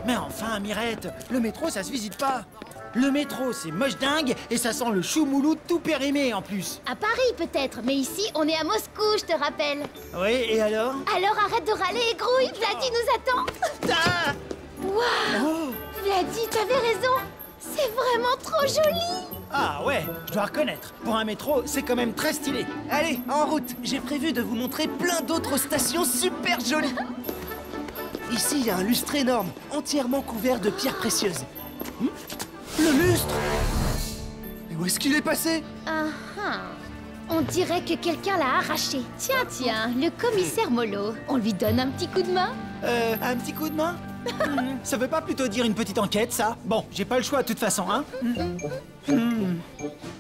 Mais enfin, Mirette, le métro, ça se visite pas. Le métro, c'est moche dingue et ça sent le choumoulou tout périmé en plus. À Paris peut-être, mais ici on est à Moscou, je te rappelle. Oui, et alors? Alors arrête de râler et grouille, Vladi nous attend. Ah! Waouh! Vladi, t'avais raison. C'est vraiment trop joli. Ah ouais, je dois reconnaître. Pour un métro, c'est quand même très stylé. Allez, en route. J'ai prévu de vous montrer plein d'autres stations super jolies. Ici, il y a un lustre énorme, entièrement couvert de pierres précieuses. Le lustre! Mais où est-ce qu'il est passé? Ah ah. On dirait que quelqu'un l'a arraché. Tiens, tiens, le commissaire Molo. On lui donne un petit coup de main? Un petit coup de main? Ça veut pas plutôt dire une petite enquête, ça? Bon, j'ai pas le choix de toute façon, hein?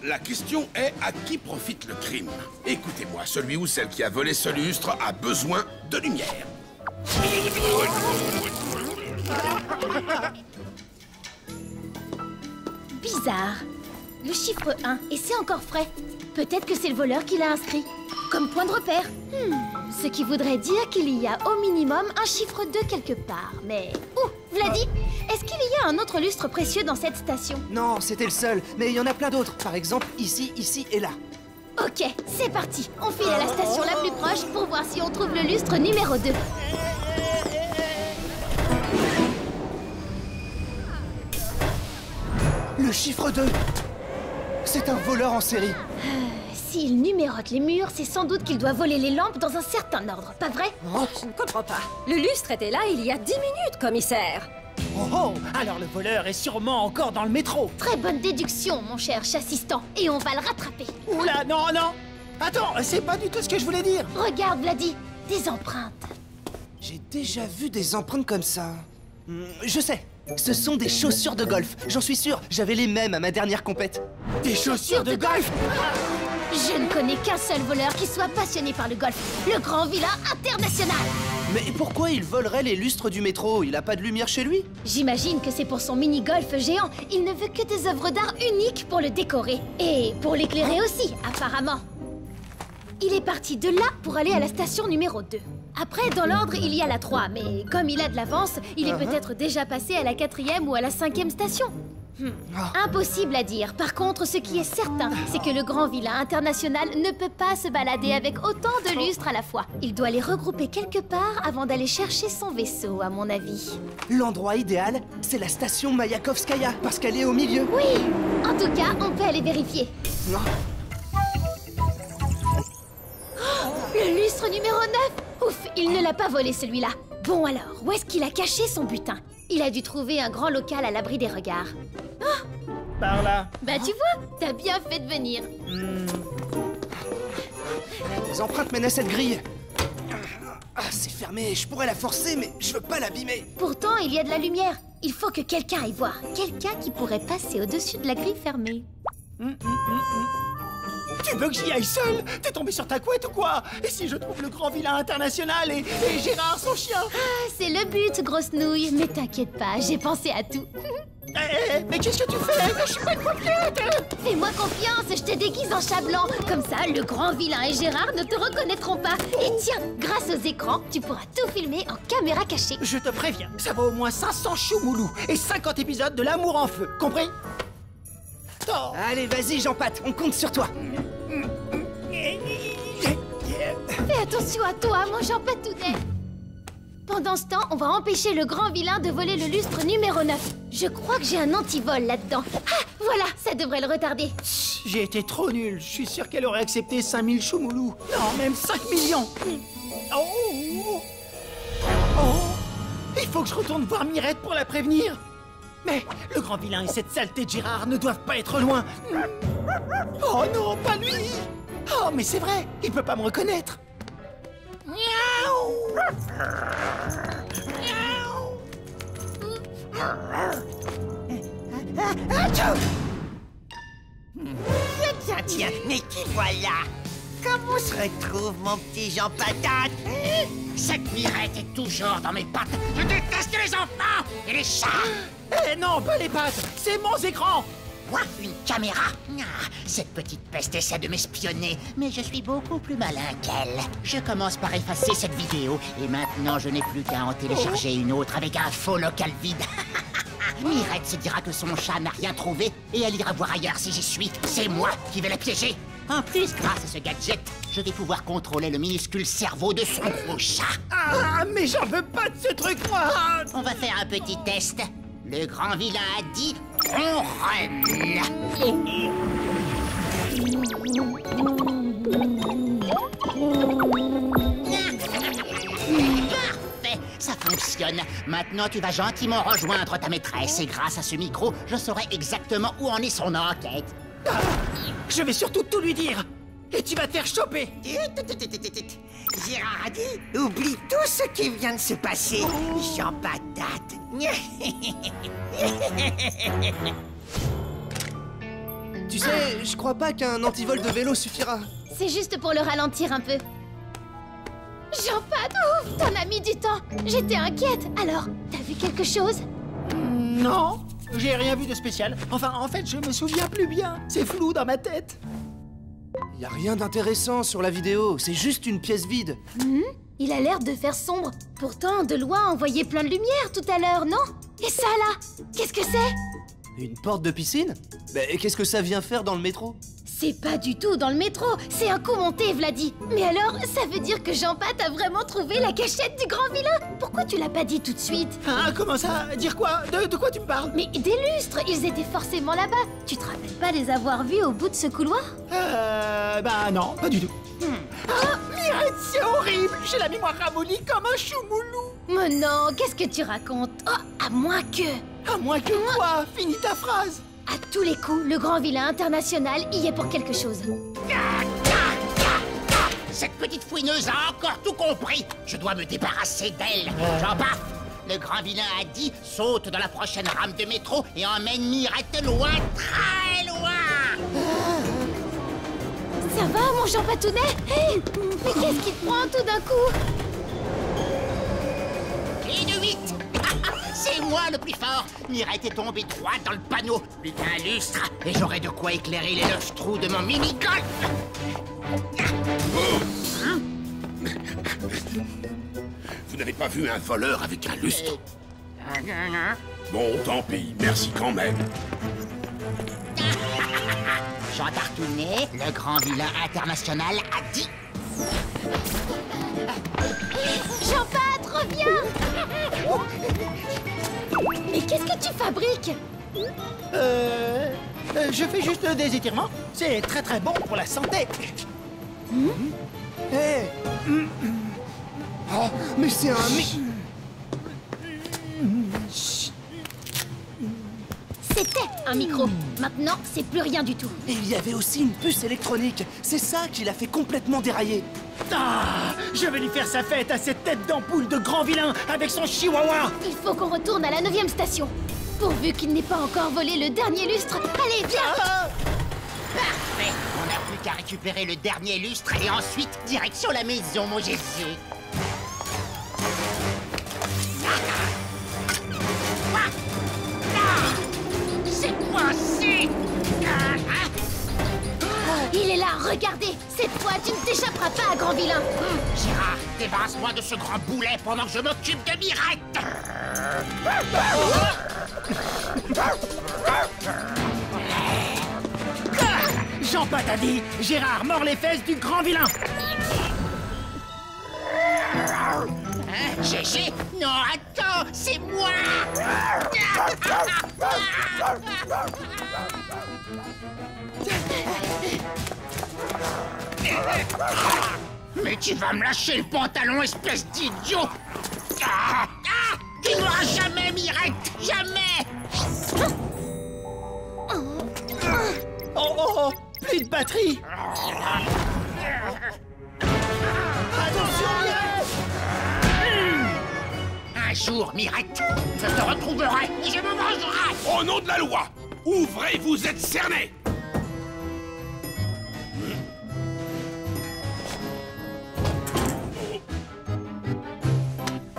La question est à qui profite le crime? Écoutez-moi, celui ou celle qui a volé ce lustre a besoin de lumière. Bizarre. Le chiffre 1, et c'est encore frais. Peut-être que c'est le voleur qui l'a inscrit. Comme point de repère. Ce qui voudrait dire qu'il y a au minimum un chiffre 2 quelque part. Mais... Oh, Vladi, est-ce qu'il y a un autre lustre précieux dans cette station? Non, c'était le seul, mais il y en a plein d'autres. Par exemple, ici, ici et là. Ok, c'est parti. On file à la station la plus proche pour voir si on trouve le lustre numéro 2. Le chiffre 2. C'est un voleur en série. S'il numérote les murs, c'est sans doute qu'il doit voler les lampes dans un certain ordre, pas vrai? Je ne comprends pas. Le lustre était là il y a 10 minutes, commissaire. Oh, alors le voleur est sûrement encore dans le métro. Très bonne déduction, mon cher chassistant. Et on va le rattraper. Oula, non, non. Attends, c'est pas du tout ce que je voulais dire. Regarde, Vladi, des empreintes. J'ai déjà vu des empreintes comme ça. Je sais. Ce sont des chaussures de golf. J'en suis sûr, j'avais les mêmes à ma dernière compète. Des chaussures de golf? Je ne connais qu'un seul voleur qui soit passionné par le golf. Le grand vilain international. Mais pourquoi il volerait les lustres du métro? Il a pas de lumière chez lui? J'imagine que c'est pour son mini-golf géant. Il ne veut que des œuvres d'art uniques pour le décorer. Et pour l'éclairer aussi, apparemment. Il est parti de là pour aller à la station numéro 2. Après, dans l'ordre, il y a la 3, mais comme il a de l'avance, il est peut-être déjà passé à la 4e ou à la 5e station. Impossible à dire. Par contre, ce qui est certain, c'est que le grand vilain international ne peut pas se balader avec autant de lustres à la fois. Il doit les regrouper quelque part avant d'aller chercher son vaisseau, à mon avis. L'endroit idéal, c'est la station Mayakovskaya, parce qu'elle est au milieu. Oui! En tout cas, on peut aller vérifier. Non. Le lustre numéro 9! Ouf, il ne l'a pas volé celui-là. Bon alors, où est-ce qu'il a caché son butin? Il a dû trouver un grand local à l'abri des regards. Par là. Bah tu vois, t'as bien fait de venir. Les empreintes mènent à cette grille. Ah, c'est fermé, je pourrais la forcer, mais je veux pas l'abîmer. Pourtant, il y a de la lumière. Il faut que quelqu'un aille voir. Quelqu'un qui pourrait passer au-dessus de la grille fermée. Tu veux que j'y aille seul? T'es tombé sur ta couette ou quoi? Et si je trouve le grand vilain international et Gérard son chien? Ah, c'est le but, grosse nouille. Mais t'inquiète pas, j'ai pensé à tout. Mais qu'est-ce que tu fais? Je suis pas une paupiette! Fais-moi confiance, je te déguise en chat blanc. Comme ça, le grand vilain et Gérard ne te reconnaîtront pas. Et tiens, grâce aux écrans, tu pourras tout filmer en caméra cachée. Je te préviens, ça va au moins 500 choumoulous et 50 épisodes de l'amour en feu, compris? Oh. Allez, vas-y, Jean-Pat, on compte sur toi. Fais attention à toi, mon Jean Patounet. Pendant ce temps, on va empêcher le grand vilain de voler le lustre numéro 9. Je crois que j'ai un antivol là-dedans. Ah, voilà, ça devrait le retarder. J'ai été trop nul. Je suis sûr qu'elle aurait accepté 5000 choumoulous. Non, même 5 millions. Oh. Il faut que je retourne voir Mirette pour la prévenir. Mais le grand vilain et cette saleté de Gérard ne doivent pas être loin. Oh non, pas lui. Oh, mais c'est vrai, il peut pas me reconnaître. Miaou. Tiens, mais qui voilà? Comment se retrouve mon petit Jean Patate? Cette Mirette est toujours dans mes pattes. Je déteste les enfants et les chats. Eh non, pas les pattes, c'est mon écran. Quoi? Une caméra? Ah, cette petite peste essaie de m'espionner, mais je suis beaucoup plus malin qu'elle. Je commence par effacer cette vidéo, et maintenant je n'ai plus qu'à en télécharger une autre avec un faux local vide. Mirette se dira que son chat n'a rien trouvé, et elle ira voir ailleurs si j'y suis. C'est moi qui vais la piéger. En plus, grâce à ce gadget, je vais pouvoir contrôler le minuscule cerveau de son gros chat. Ah, mais j'en veux pas de ce truc, moi. On va faire un petit test. Le grand vilain a dit on run. Parfait, ça fonctionne. Maintenant, tu vas gentiment rejoindre ta maîtresse et grâce à ce micro, je saurai exactement où en est son enquête. Ah, je vais surtout tout lui dire. Et tu vas te faire choper. Gérard a dit, oublie tout ce qui vient de se passer. Jean Patate. Tu sais, je crois pas qu'un antivol de vélo suffira. C'est juste pour le ralentir un peu. Jean-Pat, ouf, t'en as mis du temps. J'étais inquiète. Alors, t'as vu quelque chose? Non, j'ai rien vu de spécial. Enfin, en fait, je me souviens plus bien. C'est flou dans ma tête. Y a rien d'intéressant sur la vidéo, c'est juste une pièce vide. Il a l'air de faire sombre. Pourtant, de loin, on voyait plein de lumière tout à l'heure, non? Et ça, là, qu'est-ce que c'est? Une porte de piscine? Mais qu'est-ce que ça vient faire dans le métro? C'est pas du tout dans le métro, c'est un coup monté, Vladi. Mais alors, ça veut dire que Jean-Pat a vraiment trouvé la cachette du grand vilain? Pourquoi tu l'as pas dit tout de suite? Ah, comment ça? Dire quoi? De quoi tu me parles? Mais des lustres, ils étaient forcément là-bas. Tu te rappelles pas les avoir vus au bout de ce couloir? Bah non, pas du tout. Ah, Mirette, c'est horrible. J'ai la mémoire ramollie comme un choumoulou. Mais non, qu'est-ce que tu racontes? Oh, à moins que... À moins que quoi? Finis ta phrase. À tous les coups, le grand vilain international y est pour quelque chose. Cette petite fouineuse a encore tout compris. Je dois me débarrasser d'elle. Jean-Pat, le grand vilain a dit saute dans la prochaine rame de métro et emmène Mirette loin, très loin. Ça va, mon Jean Patounet? Hé, mais qu'est-ce qui te prend tout d'un coup? Et de 8. C'est moi le plus fort. Mirette est tombée droite dans le panneau. Plus qu'un lustre et j'aurai de quoi éclairer les 9 trous de mon mini-golf. Vous n'avez pas vu un voleur avec un lustre? Bon, tant pis, merci quand même. Jean Tartounet, le grand vilain international, a dit... Jean-Pat, reviens! Mais qu'est-ce que tu fabriques? Je fais juste des étirements. C'est très très bon pour la santé. Hé Oh, mais c'est un... C'était un micro. Maintenant, c'est plus rien du tout. Et il y avait aussi une puce électronique. C'est ça qui l'a fait complètement dérailler. Ah, je vais lui faire sa fête à cette tête d'ampoule de grand vilain avec son chihuahua. Il faut qu'on retourne à la 9e station. Pourvu qu'il n'ait pas encore volé le dernier lustre. Allez, viens! Ah, Parfait. On n'a plus qu'à récupérer le dernier lustre et ensuite, direction la maison, mon Jésus. C'est coincé. Il est là, regardez. Cette fois, tu ne t'échapperas pas à grand vilain. Gérard, débarrasse-moi de ce grand boulet pendant que je m'occupe de Mirette. Jean-Pat a dit, Gérard mord les fesses du grand vilain. Gégé? Non, attends, c'est moi. Mais tu vas me lâcher le pantalon, espèce d'idiot. Tu n'auras jamais, Mirette, jamais. Oh, plus de batterie. Attention, Mirette. Un jour, Mirette, je te retrouverai et je me vengerai. Au nom de la loi, ouvrez, vous êtes cernés.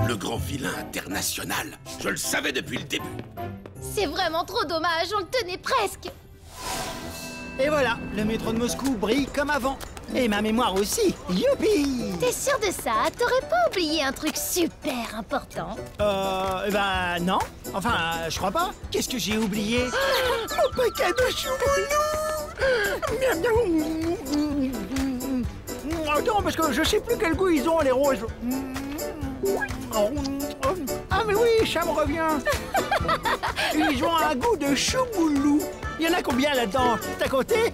Le grand vilain international, je le savais depuis le début. C'est vraiment trop dommage, on le tenait presque. Et voilà, le métro de Moscou brille comme avant. Et ma mémoire aussi. Youpi! T'es sûr de ça? T'aurais pas oublié un truc super important? Bah non. Enfin, je crois pas. Qu'est-ce que j'ai oublié? Mon paquet de choumoulous! Miam, miam. Attends, parce que je sais plus quel goût ils ont, les roses. Ah mais oui, ça me revient. Ils ont un goût de choumoulou. Il y en a combien là-dedans? T'as compté?